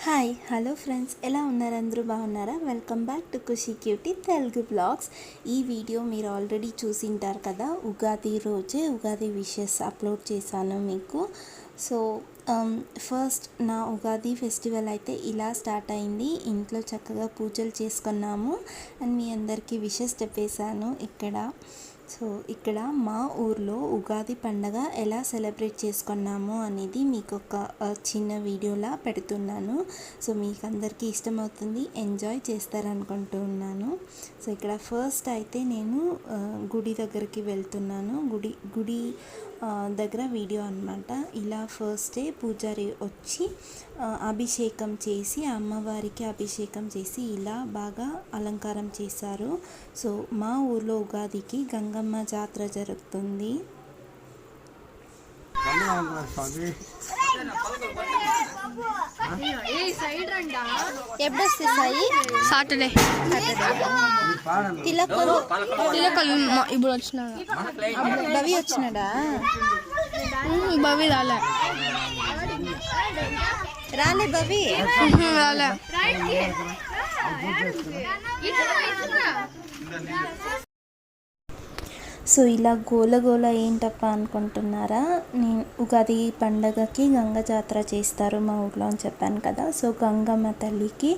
Hi hello friends, ఎలా ఉన్నారు? అందరూ బాగున్నారా? Welcome back to Khushi cutie Telugu blogs. ఈ వీడియో మీరు ఆల్రెడీ చూసింటారు కదా. ఉగాది రోజే ఉగాది విషెస్ అప్లోడ్ చేశాను మీకు. సో ఫస్ట్ నా ఉగాది ఫెస్టివల్ అయితే ఇలా స్టార్ట్ అయింది. ఇంట్లో చక్కగా పూజలు చేసుకున్నాము అండ్ మీ అందరికీ విషెస్ చెప్పేశాను ఇక్కడ. సో ఇక్కడ మా ఊర్లో ఉగాది పండగ ఎలా సెలబ్రేట్ చేసుకున్నాము అనేది మీకు ఒక చిన్న వీడియోలా పెడుతున్నాను. సో మీకు అందరికీ ఇష్టమవుతుంది, ఎంజాయ్ చేస్తారనుకుంటున్నాను. సో ఇక్కడ ఫస్ట్ అయితే నేను గుడి దగ్గరికి వెళ్తున్నాను. గుడి దగ్గర వీడియో అనమాట. ఇలా ఫస్ట్ డే పూజారి వచ్చి అభిషేకం చేసి, అమ్మవారికి అభిషేకం చేసి ఇలా బాగా అలంకారం చేశారు. సో మా ఊర్లో ఉగాదికి గంగమ్మ జాతర జరుగుతుంది. ఎప్పుడు వస్తాయి? సాటర్డే తిలకలు ఇప్పుడు వచ్చినాడు. రవి వచ్చినాడా? బవి రాలే బవి రాలే. సో ఇలా గోల ఏంటప్ప అనుకుంటున్నారా? నేను ఉగాది పండగకి గంగ జాతర చేస్తారు మా ఊర్లో అని చెప్పాను కదా. సో గంగమ్మ తల్లికి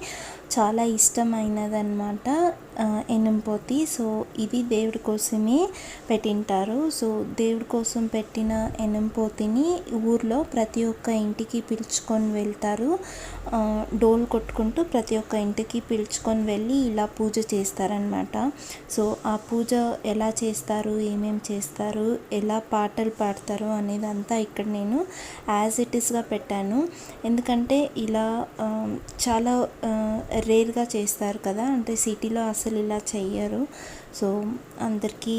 చాలా ఇష్టమైనదన్నమాట ఎనుంపోతి. సో ఇది దేవుడి కోసమే పెట్టింటారు. సో దేవుడి కోసం పెట్టిన ఎనుంపోతిని ఊర్లో ప్రతి ఒక్క ఇంటికి పిలుచుకొని వెళ్తారు. డోల్ కొట్టుకుంటూ ప్రతి ఒక్క ఇంటికి పిలుచుకొని వెళ్ళి ఇలా పూజ చేస్తారనమాట. సో ఆ పూజ ఎలా చేస్తారు, ఏమేమి చేస్తారు, ఎలా పాటలు పాడతారు అనేది అంతా ఇక్కడ నేను యాజ్ ఇట్ ఈస్గా పెట్టాను. ఎందుకంటే ఇలా చాలా రేర్గా చేస్తారు కదా, అంటే సిటీలో అసలు ఇలా చెయ్యరు. సో అందరికీ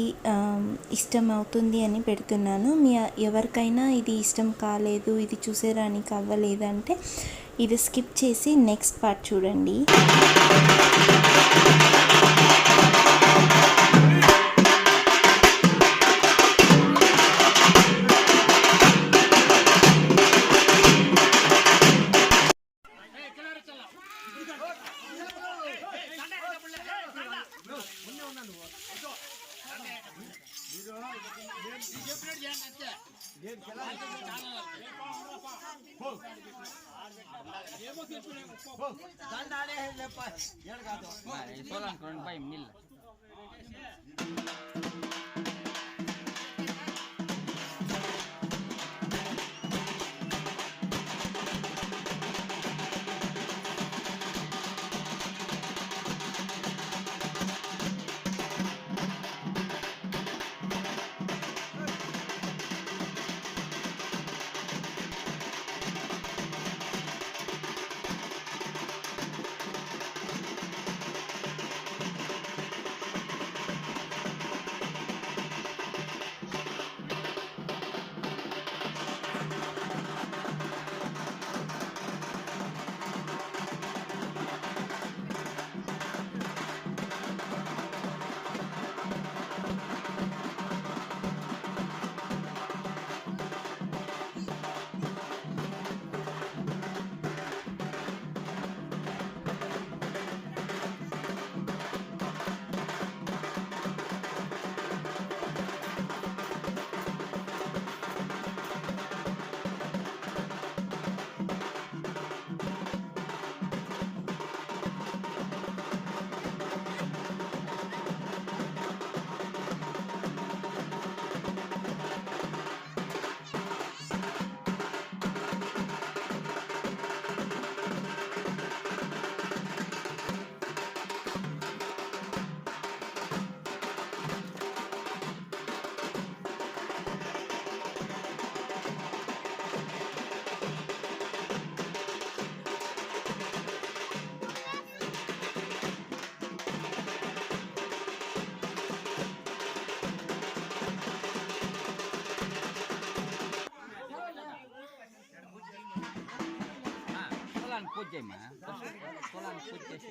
ఇష్టం అవుతుంది అని పెడుతున్నాను. ఎవరికైనా ఇది ఇష్టం కాలేదు, ఇది చూసేదానికి అవ్వలేదంటే ఇది స్కిప్ చేసి నెక్స్ట్ పార్ట్ చూడండి. పూజ చేయమా పూజ చేసి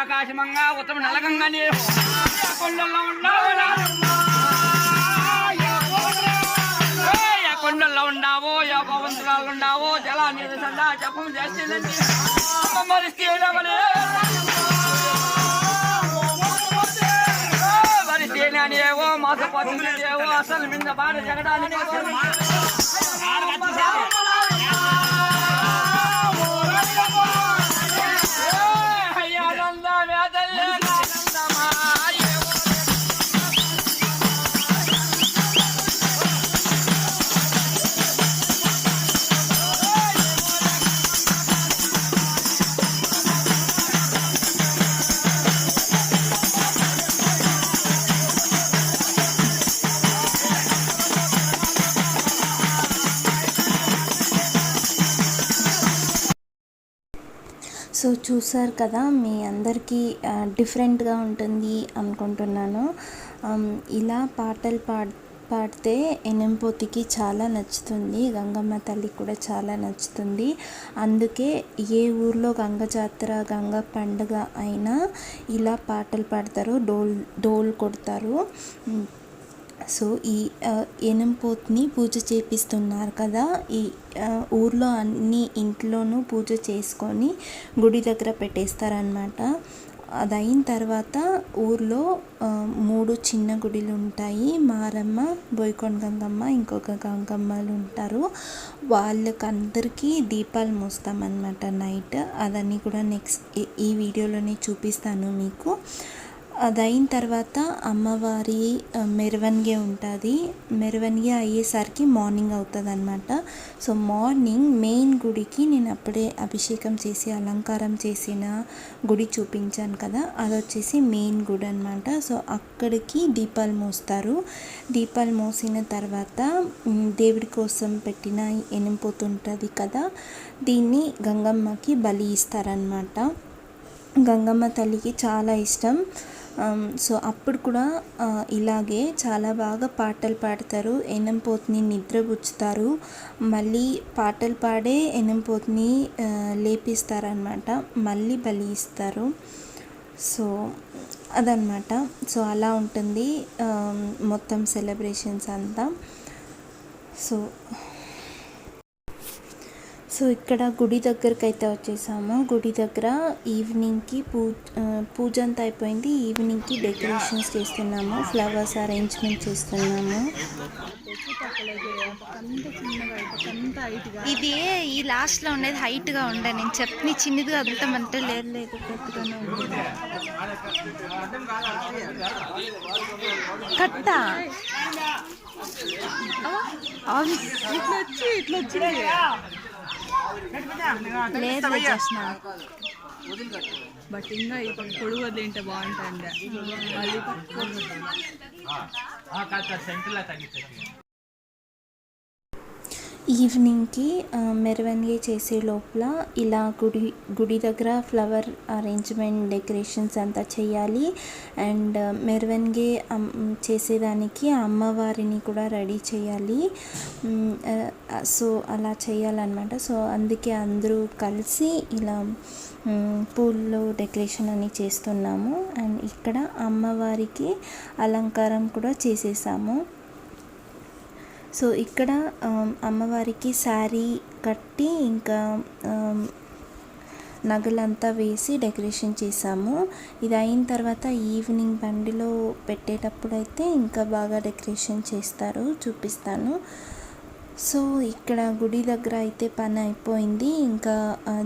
ఆకాశమంగా ఉత్తమ నలగంగా నీరు కొండల్లో కొండల్లో ఉండావో యా భవంతురాలు ఉండావో జలా నీరు సదా జపం చేస్తుందండి పరిస్థితి ఏవో మాసపోతుంది ఏవో అసలు మీద బాధ జగడానికి సో చూసారు కదా, మీ అందరికీ డిఫరెంట్గా ఉంటుంది అనుకుంటున్నాను. ఇలా పాటలు పాడితే ఎనంపోతికి చాలా నచ్చుతుంది, గంగమ్మ తల్లికి కూడా చాలా నచ్చుతుంది. అందుకే ఏ ఊర్లో గంగ జాతర గంగ పండుగ అయినా ఇలా పాటలు పాడతారు, డోల్ కొడతారు. సో ఈ ఎనంపోతుని పూజ చేపిస్తున్నారు కదా, ఈ ఊర్లో అన్ని ఇంట్లోనూ పూజ చేసుకొని గుడి దగ్గర పెట్టేస్తారనమాట. అది అయిన తర్వాత ఊర్లో 3 చిన్న గుడిలు ఉంటాయి. మారమ్మ, బోయకొండ గంగమ్మ, ఇంకొక గంగమ్మలు ఉంటారు. వాళ్ళకందరికీ దీపాలు మోస్తామన్నమాట నైట్. అదన్నీ కూడా నెక్స్ట్ ఈ వీడియోలోనే చూపిస్తాను మీకు. అదైన తర్వాత అమ్మవారి మెరవనిగే ఉంటుంది. మెరవనిగే అయ్యేసరికి మార్నింగ్ అవుతుంది అనమాట. సో మార్నింగ్ మెయిన్ గుడికి నేను అప్పుడే అభిషేకం చేసి అలంకారం చేసిన గుడి చూపించాను కదా, అది వచ్చేసి మెయిన్ గుడి అనమాట. సో అక్కడికి దీపాలు మోస్తారు. దీపాలు మోసిన తర్వాత దేవుడి కోసం పెట్టిన ఎనింపోతుంటుంది కదా, దీన్ని గంగమ్మకి బలి ఇస్తారనమాట. గంగమ్మ తల్లికి చాలా ఇష్టం. సో అప్పుడు కూడా ఇలాగే చాలా బాగా పాటలు పాడతారు. ఎనంపోతుని నిద్రపుచ్చుతారు, మళ్ళీ పాటలు పాడే ఎనంపోతుని లేపిస్తారనమాట, మళ్ళీ బలి ఇస్తారు. సో అదనమాట. సో అలా ఉంటుంది మొత్తం సెలబ్రేషన్స్ అంతా. సో ఇక్కడ గుడి దగ్గరికి అయితే వచ్చేసాము. గుడి దగ్గర ఈవినింగ్కి పూజ అంతా అయిపోయింది. ఈవినింగ్కి డెకరేషన్స్ చేస్తున్నాము, ఫ్లవర్స్ అరేంజ్మెంట్ చేస్తున్నాము. ఇది ఈ లాస్ట్లో ఉండేది హైట్గా ఉండే, నేను చెప్పి చిన్నదిగా వదులుతామంటే లేదు పెద్దగానే ఉండేది. కట్ట ఇట్లా వచ్చింది లేదు చేసిన, బట్ ఇంకా ఈ పొడుగు వదిలింటే బాగుంటుంది. ఈవినింగ్కి మెరవనిగే చేసే లోపల ఇలా గుడి దగ్గర ఫ్లవర్ అరేంజ్మెంట్ డెకరేషన్స్ అంతా చేయాలి. అండ్ మెరవనిగే చేసేదానికి అమ్మవారిని కూడా రెడీ చేయాలి. సో అలా చేయాలన్నమాట. సో అందుకే అందరూ కలిసి ఇలా పూల్లో డెకరేషన్ అని చేస్తున్నాము. అండ్ ఇక్కడ అమ్మవారికి అలంకారం కూడా చేసేసాము. సో ఇక్కడ అమ్మవారికి శారీ కట్టి ఇంకా నగలంతా వేసి డెకరేషన్ చేసాము. ఇది అయిన తర్వాత ఈవినింగ్ బండిలో పెట్టేటప్పుడు అయితే ఇంకా బాగా డెకరేషన్ చేస్తారు, చూపిస్తాను. సో ఇక్కడ గుడి దగ్గర అయితే పని అయిపోయింది. ఇంకా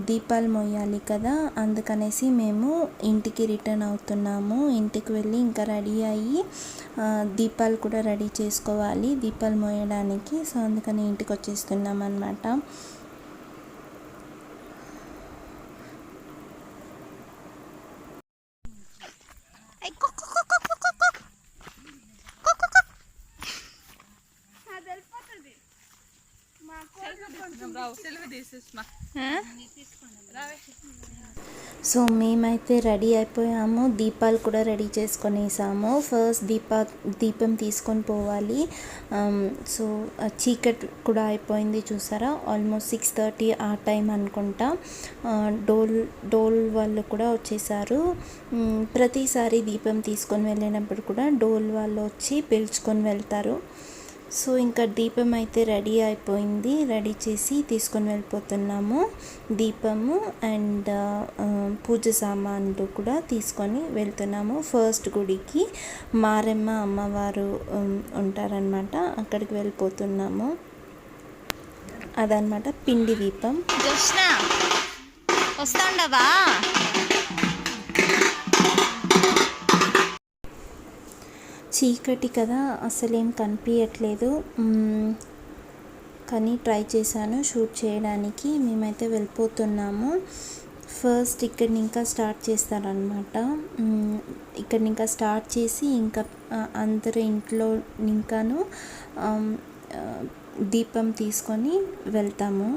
దీపాలు మోయాలి కదా, అందుకనేసి మేము ఇంటికి రిటర్న్ అవుతున్నాము. ఇంటికి వెళ్ళి ఇంకా రెడీ అయ్యి దీపాలు కూడా రెడీ చేసుకోవాలి దీపాలు మోయడానికి. సో అందుకని ఇంటికి వచ్చేస్తున్నాం అన్నమాట. సో మేమైతే రెడీ అయిపోయాము, దీపాలు కూడా రెడీ చేసుకొనేసాము. ఫస్ట్ దీపం తీసుకొని పోవాలి. సో చీకటి కూడా అయిపోయింది, చూసారా, ఆల్మోస్ట్ 6:30 ఆ టైం అనుకుంటా. డోల్ వాళ్ళు కూడా వచ్చేసారు. ప్రతిసారి దీపం తీసుకొని వెళ్ళినప్పుడు కూడా డోల్ వాళ్ళు వచ్చి పిలుచుకొని వెళ్తారు. సో ఇంకా దీపం అయితే రెడీ అయిపోయింది, రెడీ చేసి తీసుకొని వెళ్ళిపోతున్నాము. దీపము అండ్ పూజ సామాన్లు కూడా తీసుకొని వెళ్తున్నాము. ఫస్ట్ గుడికి మారెమ్మ అమ్మవారు ఉంటారనమాట, అక్కడికి వెళ్ళిపోతున్నాము. అదనమాట పిండి దీపం. వస్తాండవా చీకటి కదా, అసలేం కనిపించట్లేదు, కానీ ట్రై చేశాను షూట్ చేయడానికి. మేమైతే వెళ్ళిపోతున్నాము. ఫస్ట్ ఇక్కడిని ఇంకా స్టార్ట్ చేస్తారనమాట. ఇక్కడిని ఇంకా స్టార్ట్ చేసి ఇంకా అందరు ఇంట్లో ఇంకాను దీపం తీసుకొని వెళ్తాము.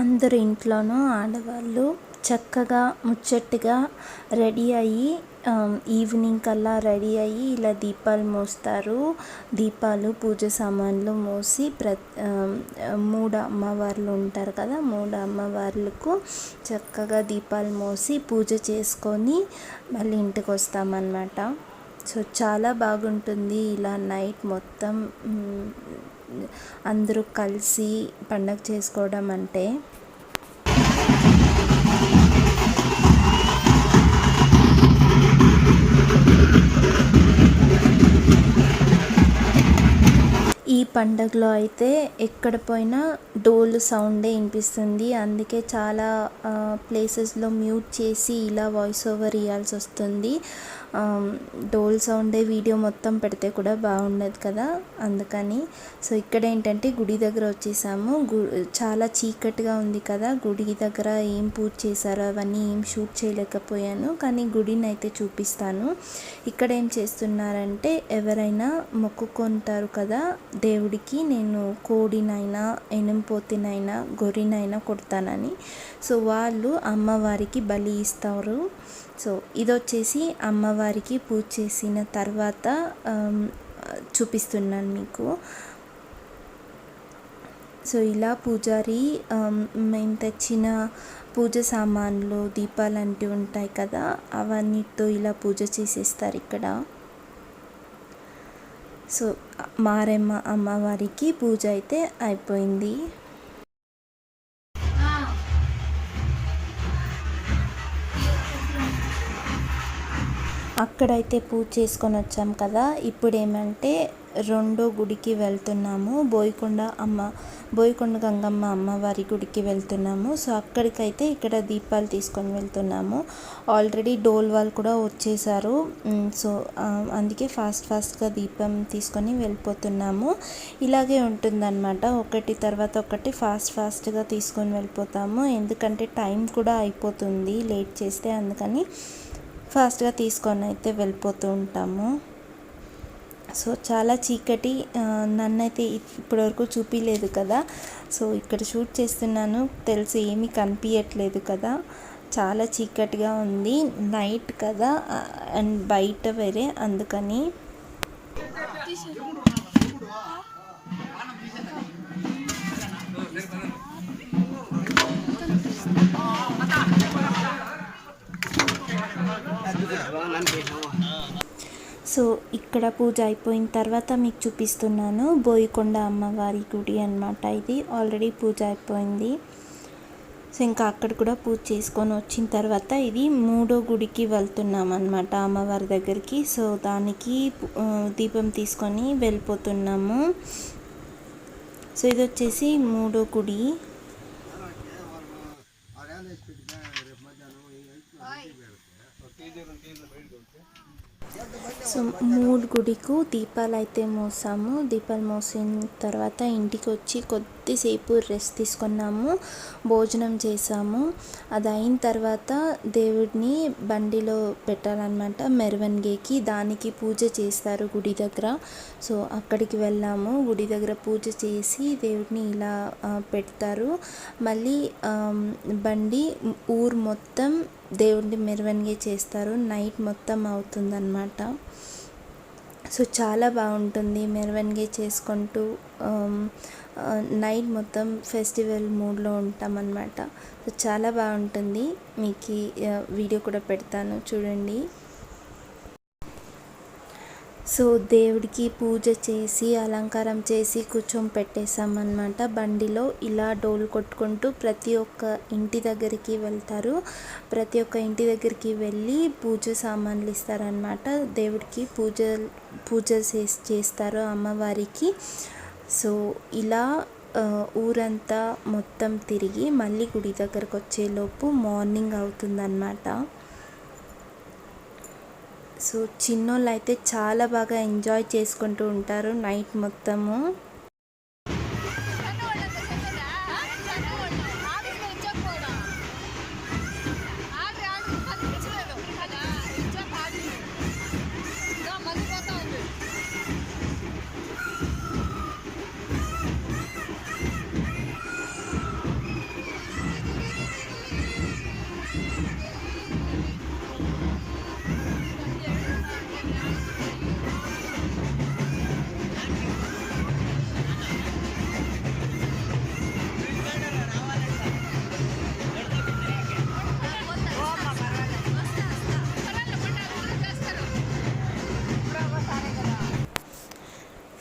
అందరు ఇంట్లోనూ ఆడవాళ్ళు చక్కగా ముచ్చట్టుగా రెడీ అయ్యి ఈవినింగ్ కల్లా రెడీ అయ్యి ఇలా దీపాలు మోస్తారు. దీపాలు పూజ సామాన్లు మోసి 3 అమ్మవార్లు ఉంటారు కదా, 3 అమ్మవార్లకు చక్కగా దీపాలు మోసి పూజ చేసుకొని మళ్ళీ ఇంటికి వస్తామన్నమాట. సో చాలా బాగుంటుంది ఇలా నైట్ మొత్తం అందరూ కలిసి పండగ చేసుకోవడం అంటే. పండగలో అయితే ఎక్కడ పోయినా డోలు సౌండే వినిపిస్తుంది. అందుకే చాలా ప్లేసెస్లో మ్యూట్ చేసి ఇలా వాయిస్ ఓవర్ ఇవ్వాల్సి వస్తుంది. డోల్ సౌండే వీడియో మొత్తం పెడితే కూడా బాగుండదు కదా, అందుకని. సో ఇక్కడ ఏంటంటే గుడి దగ్గర వచ్చేసాము. చాలా చీకటిగా ఉంది కదా, గుడి దగ్గర ఏం పూజ చేశారో అవన్నీ ఏం షూట్ చేయలేకపోయాను, కానీ గుడిని అయితే చూపిస్తాను. ఇక్కడ ఏం చేస్తున్నారంటే ఎవరైనా మొక్కుకుంటారు కదా దేవుడికి, నేను కోడినైనా ఎనుంపోతినైనా గొర్రెనైనా కొడతానని. సో వాళ్ళు అమ్మవారికి బలి ఇస్తారు. సో ఇది వచ్చేసి అమ్మవారికి పూజ చేసిన తర్వాత చూపిస్తున్నాను మీకు. సో ఇలా పూజారి మేము తెచ్చిన పూజ సామాన్లు దీపాలు అంటివి ఉంటాయి కదా, అవన్నిటితో ఇలా పూజ చేసేస్తారు ఇక్కడ. సో మారెమ్మ అమ్మవారికి పూజ అయితే అయిపోయింది. అక్కడైతే పూజ చేసుకొని వచ్చాం కదా, ఇప్పుడు ఏమంటే రెండో గుడికి వెళ్తున్నాము. బోయకొండ గంగమ్మ అమ్మవారి గుడికి వెళ్తున్నాము. సో అక్కడికైతే ఇక్కడ దీపాలు తీసుకొని వెళ్తున్నాము. ఆల్రెడీ డోల్ వాళ్ళు కూడా వచ్చేసారు. సో అందుకే ఫాస్ట్గా దీపం తీసుకొని వెళ్ళిపోతున్నాము. ఇలాగే ఉంటుందన్నమాట, ఒకటి తర్వాత ఒకటి ఫాస్ట్గా తీసుకొని వెళ్ళిపోతాము. ఎందుకంటే టైం కూడా అయిపోతుంది లేట్ చేస్తే, అందుకని ఫాస్ట్గా తీసుకొని అయితే వెళ్ళిపోతూ ఉంటాము. సో చాలా చీకటి, నన్నైతే ఇప్పటివరకు చూపించలేదు కదా, సో ఇక్కడ షూట్ చేస్తున్నాను. తెలుసు ఏమీ కనిపించట్లేదు కదా, చాలా చీకటిగా ఉంది, నైట్ కదా అండ్ బయట వేరే, అందుకని. సో ఇక్కడ పూజ అయిపోయిన తర్వాత మీకు చూపిస్తున్నాను. బోయకొండ అమ్మవారి గుడి అన్నమాట ఇది. ఆల్రెడీ పూజ అయిపోయింది. సో ఇంకా అక్కడ కూడా పూజ చేసుకొని వచ్చిన తర్వాత ఇది మూడో గుడికి వెళ్తున్నాం అన్నమాట, అమ్మవారి దగ్గరికి. సో దానికి దీపం తీసుకొని వెళ్ళిపోతున్నాము. సో ఇది వచ్చేసి మూడో గుడి. సో మూడు గుడికు దీపాలు అయితే మోసాము. దీపాలు మోసిన తర్వాత ఇంటికి వచ్చి కొద్దిసేపు రెస్ట్ తీసుకున్నాము, భోజనం చేసాము. అది అయిన తర్వాత దేవుడిని బండిలో పెట్టాలన్నమాట, మెరవన్గేకి. దానికి పూజ చేస్తారు గుడి దగ్గర. సో అక్కడికి వెళ్ళాము. గుడి దగ్గర పూజ చేసి దేవుడిని ఇలా పెడతారు. మళ్ళీ బండి ఊరు మొత్తం దేవుడిని మెరవన్గే చేస్తారు. నైట్ మొత్తం అవుతుందన్నమాట. సో చాలా బాగుంటుంది మెరవన్గే చేసుకుంటూ, నైట్ మొత్తం ఫెస్టివల్ మూడ్లో ఉంటామన్నమాట. సో చాలా బాగుంటుంది. మీకు వీడియో కూడా పెడతాను చూడండి. సో దేవుడికి పూజ చేసి అలంకారం చేసి కూర్చోపెట్టేసామన్నమాట బండిలో. ఇలా డోలు కొట్టుకుంటూ ప్రతి ఒక్క ఇంటి దగ్గరికి వెళ్తారు. ప్రతి ఒక్క ఇంటి దగ్గరికి వెళ్ళి పూజ సామాన్లు ఇస్తారనమాట. దేవుడికి పూజ చేస్తారు అమ్మవారికి. సో ఇలా ఊరంతా మొత్తం తిరిగి మళ్ళీ గుడి దగ్గరకు వచ్చేలోపు మార్నింగ్ అవుతుందన్నమాట. సో చిన్నోళ్ళు అయితే చాలా బాగా ఎంజాయ్ చేసుకుంటూ ఉంటారు నైట్ మొత్తము.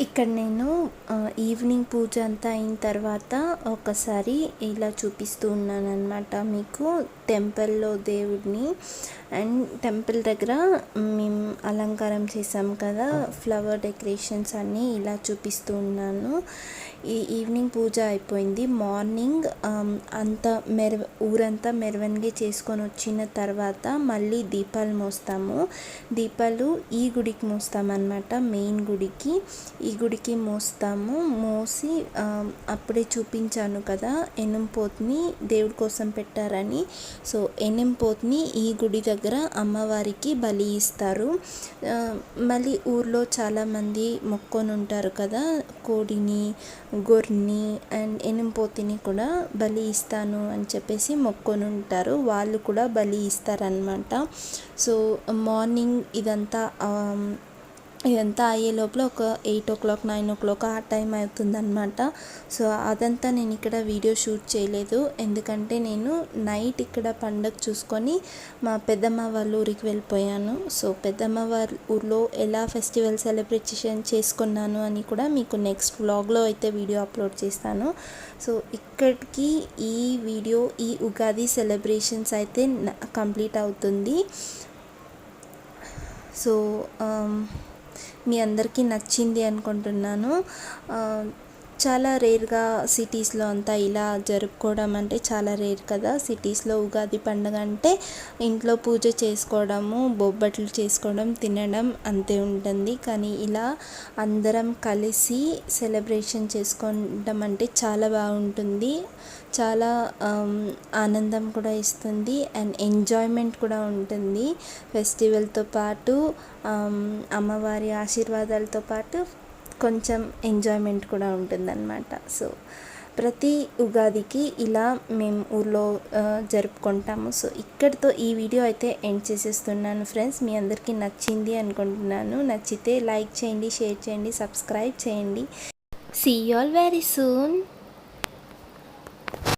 ఇక్కడ నేను ఈవినింగ్ పూజ అంతా అయిన తర్వాత ఒకసారి ఇలా చూపిస్తూ ఉన్నాను అనమాట మీకు. టెంపుల్లో దేవుడిని. అండ్ టెంపుల్ దగ్గర మేము అలంకారం చేసాం కదా, ఫ్లవర్ డెకరేషన్స్ అన్నీ ఇలా చూపిస్తూ ఉన్నాను. ఈ ఈవినింగ్ పూజ అయిపోయింది. మార్నింగ్ అంతా ఊరంతా మెరవనిగా చేసుకొని వచ్చిన తర్వాత మళ్ళీ దీపాలు మోస్తాము. దీపాలు ఈ గుడికి మోస్తామన్నమాట, మెయిన్ గుడికి. ఈ గుడికి మోస్తాము. మోసి అప్పుడే చూపించాను కదా ఎనుంపోతుని దేవుడి కోసం పెట్టారని. సో ఎనుంపోతుని ఈ గుడి దగ్గర అమ్మవారికి బలి ఇస్తారు. మళ్ళీ ఊర్లో చాలామంది మొక్కొని ఉంటారు కదా, కోడిని, గొర్రెని అండ్ ఎనుంపోతిని కూడా బలి ఇస్తాను అని చెప్పేసి మొక్కొని ఉంటారు. వాళ్ళు కూడా బలి ఇస్తారనమాట. సో మార్నింగ్ ఇదంతా అయ్యే లోపల ఒక 8 o'clock 9 o'clock ఆ టైం అవుతుందన్నమాట. సో అదంతా నేను ఇక్కడ వీడియో షూట్ చేయలేదు, ఎందుకంటే నేను నైట్ ఇక్కడ పండగ చూసుకొని మా పెద్దమ్మ వాళ్ళ ఊరికి వెళ్ళిపోయాను. సో పెద్దమ్మ వాళ్ళ ఊర్లో ఎలా ఫెస్టివల్ సెలబ్రేషన్ చేసుకున్నాను అని కూడా మీకు నెక్స్ట్ వ్లాగ్లో అయితే వీడియో అప్లోడ్ చేస్తాను. సో ఇక్కడికి ఈ వీడియో ఈ ఉగాది సెలబ్రేషన్స్ అయితే కంప్లీట్ అవుతుంది. సో మీ అందరికీ నచ్చింది అనుకుంటున్నాను. చాలా రేర్గా సిటీస్లో అంతా ఇలా జరుపుకోవడం అంటే చాలా రేర్ కదా. సిటీస్లో ఉగాది పండుగ అంటే ఇంట్లో పూజ చేసుకోవడము, బొబ్బట్లు చేసుకోవడం, తినడం అంతే ఉంటుంది. కానీ ఇలా అందరం కలిసి సెలబ్రేషన్ చేసుకోవడం అంటే చాలా బాగుంటుంది. చాలా ఆనందం కూడా ఇస్తుంది అండ్ ఎంజాయ్మెంట్ కూడా ఉంటుంది. ఫెస్టివల్తో పాటు అమ్మవారి ఆశీర్వాదాలతో పాటు కొంచెం ఎంజాయ్మెంట్ కూడా ఉంటుందన్నమాట. సో ప్రతి ఉగాదికి ఇలా మేము ఊర్లో జరుపుకుంటాము. సో ఇక్కడితో ఈ వీడియో అయితే ఎండ్ చేసేస్తున్నాను ఫ్రెండ్స్. మీ అందరికీ నచ్చింది అనుకుంటున్నాను. నచ్చితే లైక్ చేయండి, షేర్ చేయండి, సబ్స్క్రైబ్ చేయండి. See you all very soon.